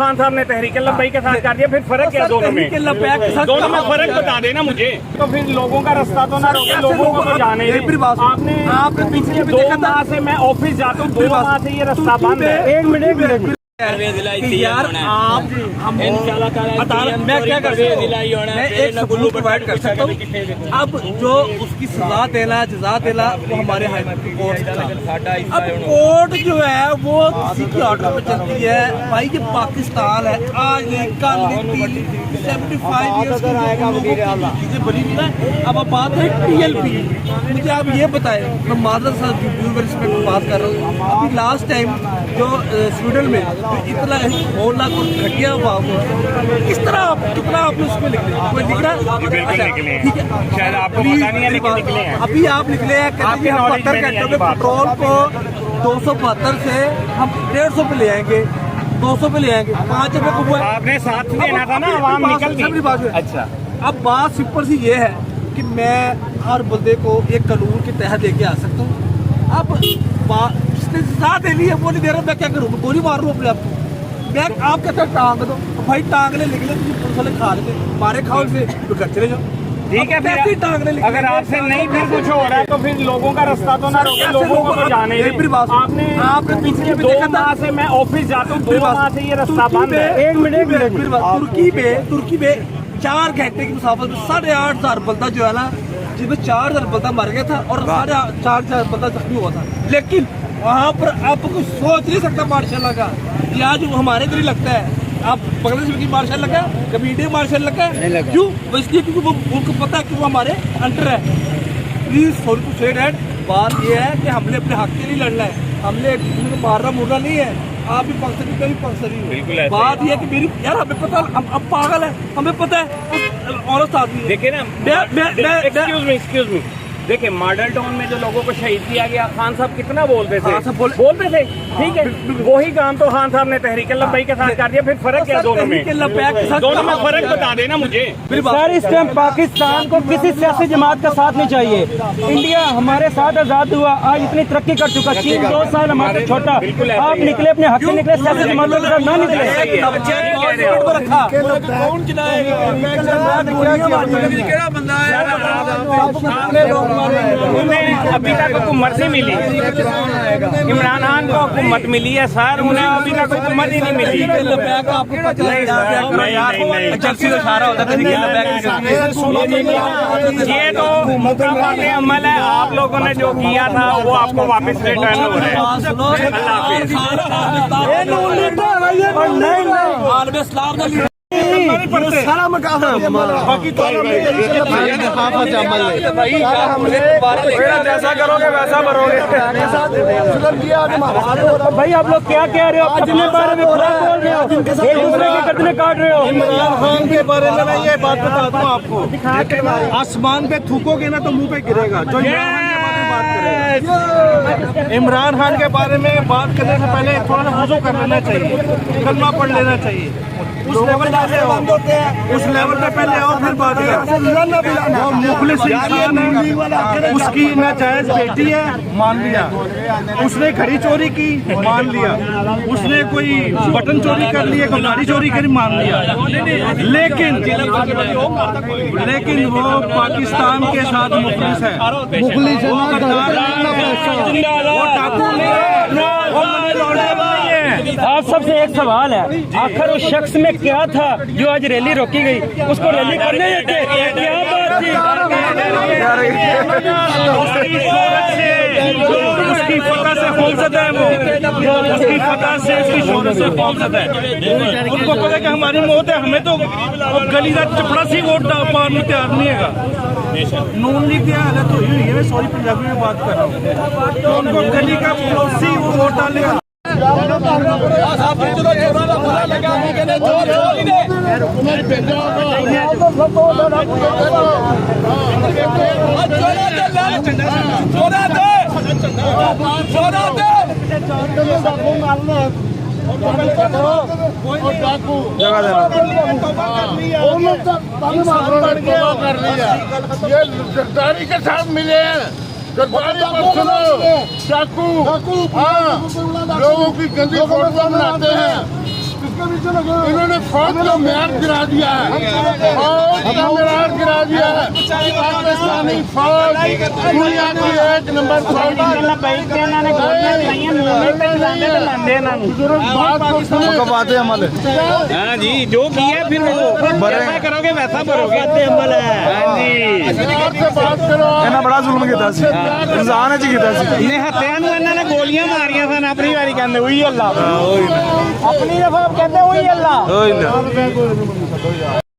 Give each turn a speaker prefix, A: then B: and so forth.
A: खान साहब ने तहरीक लब्बैक के साथ कर दिया, फिर फर्क क्या दोनों में? दोनों में फर्क बता देना मुझे। तो फिर लोगों का रास्ता तो ना रोके, लोगों को तो जाने दें। आपने पिछले 2 माह से मैं ऑफिस जाता हूँ, 2 माह से ये रास्ता बंद है। एक मिनट
B: यार आप मैं क्या कर सकता हूँ, मैं एक सबूत प्रोवाइड कर सकता हूँ। अब जो उसकी सजा देना जजा देना वो हमारे हाई कोर्ट का। अब कोर्ट जो है वो किसी की ऑर्डर पे चलती है। भाई ये पाकिस्तान है, आज नहीं कल नहीं 75 ईयर्स की चीजें बनी हुई है। अब बात है TLP, मुझे आप ये बताएं, मैं मादर साहब रिस्पेक्ट बात कर रहा हूँ। अभी लास्ट टाइम जो स्वीडन में इतना 4 लाख घटिया भाव किस तरह कितना आपने उसमें लिखले कोई लिख रहा? ठीक है,
A: शायद आपको पता नहीं है लेकिन निकले हैं।
B: अभी आप निकले हैं, कहते हैं 72 घंटों में पेट्रोल को 272 से हम 150 पे ले आएंगे, 200 पे ले आएंगे, 5 रुपए को
A: आपने साथ देना था ना, आवाम निकल गई। अच्छा,
B: अब बात सिंपल सी ये है कि मैं हर बंदे को एक कानून के तहत लेके आ सकता हूँ। अब जिसने सजा देनी है वो नहीं दे रहा, मैं क्या करूँ? गोली मार लूँ अपने आप को? मैं आप कहते हैं टांग दो, भाई टांग ले निकले, पुलिस वाले खा लेते, मारे खाओ से तो घर चले जाओ।
A: ठीक है, फिर अगर आपसे नहीं फिर कुछ हो रहा है तो फिर लोगों का रास्ता तो ना रोके, लोगों को तो जाने दें। आपने पिछले 2 माह से मैं ऑफिस जाता हूँ, 2 माह से ये रास्ता बंद है। एक मिनट
B: तुर्की में 4 घंटे की मुसाफत में 8,500 बंदा जो है ना, जिसमें 4,000 बंदा मर गया था और 4,500 बंदा जख्मी हुआ था। लेकिन वहाँ पर आप कुछ सोच नहीं सकता मार्शल का। ये आज हमारे इधर ही लगता है, आप बांग्लादेश की मार्शल लगा, कभी इंडिया मार्शल लगा, क्यों? इसलिए क्योंकि वो उनको पता है कि वो हमारे अंडर है। Please sorry to say that, बात ये है कि हमने अपने हक के लिए लड़ना है, हमने एक दूसरे को मारना मुड़ना नहीं है। आप भी पंक्चरी का भी पंक्चरी हो। बात ये है कि मेरी यार हमें पता, अब पागल है, हमें पता है औरत आदमी।
A: देखिए ना, एक्सक्यूज मी, देखिए मॉडल टाउन में जो लोगों को शहीद किया गया, खान साहब कितना बोलते थे, बोलते थे। ठीक है, वही काम तो खान साहब ने तहरीक लब्बैक के साथ कर दिया, फिर फर्क क्या दोनों में? दोनों में फर्क बता देना मुझे।
C: सर इस टाइम पाकिस्तान को किसी सियासी जमात का साथ नहीं चाहिए। इंडिया हमारे साथ आजाद हुआ, आज इतनी तरक्की कर चुका। चीन 2 साल हमारे छोटा, आप निकले अपने हक से निकले, सियासी जमातों के साथ ना निकले।
A: उन्हें अभी तक हुकूमत नहीं मिली, इमरान खान को हुकूमत मिली है सर, उन्हें अभी तक हुकूमत ही नहीं मिली। ये तो मुकम्मल अमल है, आप लोगों ने जो किया था वो आपको वापस रिटर्न हो रहा है।
B: सारा बाकी तो
A: जैसा करोगे वैसा भरोगे।
C: भाई आप लोग क्या कह रहे हो? अपने बारे में बुरा बोल रहे हो, एक दूसरे के गर्दनें काट रहे हो।
B: इमरान खान के बारे में मैं ये बात बताता हूँ आपको, आसमान पे थूकोगे ना तो मुंह पे गिरेगा। जो इमरान खान के बारे में बात करने से पहले थोड़ा सा वुज़ू कर लेना चाहिए, कलमा पढ़ लेना चाहिए। उस लेवल पे पहले आओ फिर बात करो। मुखलिस इंसान है, उसकी नाजायज बेटी है, मान लिया। उसने घड़ी चोरी की, मान लिया। उसने कोई बटन चोरी कर लिया, कोई गाड़ी चोरी करी, मान लिया। लेकिन वो पाकिस्तान के साथ मुखलिस है, वो डाकू नहीं है, वो मनी लॉन्ड्रिंग नहीं है।
C: आप सबसे एक सवाल है, आखिर उस शख्स में क्या था जो आज रैली रोकी गई? उसको रैली करने देते, क्या बात थी?
B: उसकी फतह से खौफजदा है, वो उसकी फतह से, उसकी शोहरत से खौफजदा है। उनको पता है कि हमारी मौत है, हमें तो गली का चपड़ा सी वोट पाने तैयार नहीं है। नून लीग की हालत हुई है, मैं सॉरी पंजाबी में बात कर रहा हूँ, तो उनको गली का पड़ोसी वो वोट डालेगा।
D: ये गिरफ्तारी के साथ मिले हैं, गिरफ्तारी डाकू, हाँ, लोगों की गंदी फोटो बनाते हैं। इन्होंने फौज का म्यार गिरा दिया है, फौज का म्यार गिरा दिया है। पाकिस्तानी फौज दुनिया की 1 नंबर फौज। बात को सुने,
A: हाँ जी, जो किया फिर वो जैसा करोगे वैसा भरोगे। हाँ जी,
D: प्यार से बात करो।
E: ਇਹਨਾਂ ਬੜਾ ਜ਼ੁਲਮ ਕੀਤਾ ਸੀ ਇਨਸਾਨ ਚ ਕੀਤਾ ਸੀ
A: ਨਿਹੱਤਿਆਂ ਨੂੰ ਇਹਨਾਂ ਨੇ ਗੋਲੀਆਂ ਮਾਰੀਆਂ ਸਨ। ਆਪਣੀ ਵਾਰੀ ਕਹਿੰਦੇ ਉਹੀ ਅੱਲਾ, ਆਪਣੀ ਦਫਾ ਕਹਿੰਦੇ ਉਹੀ ਅੱਲਾ।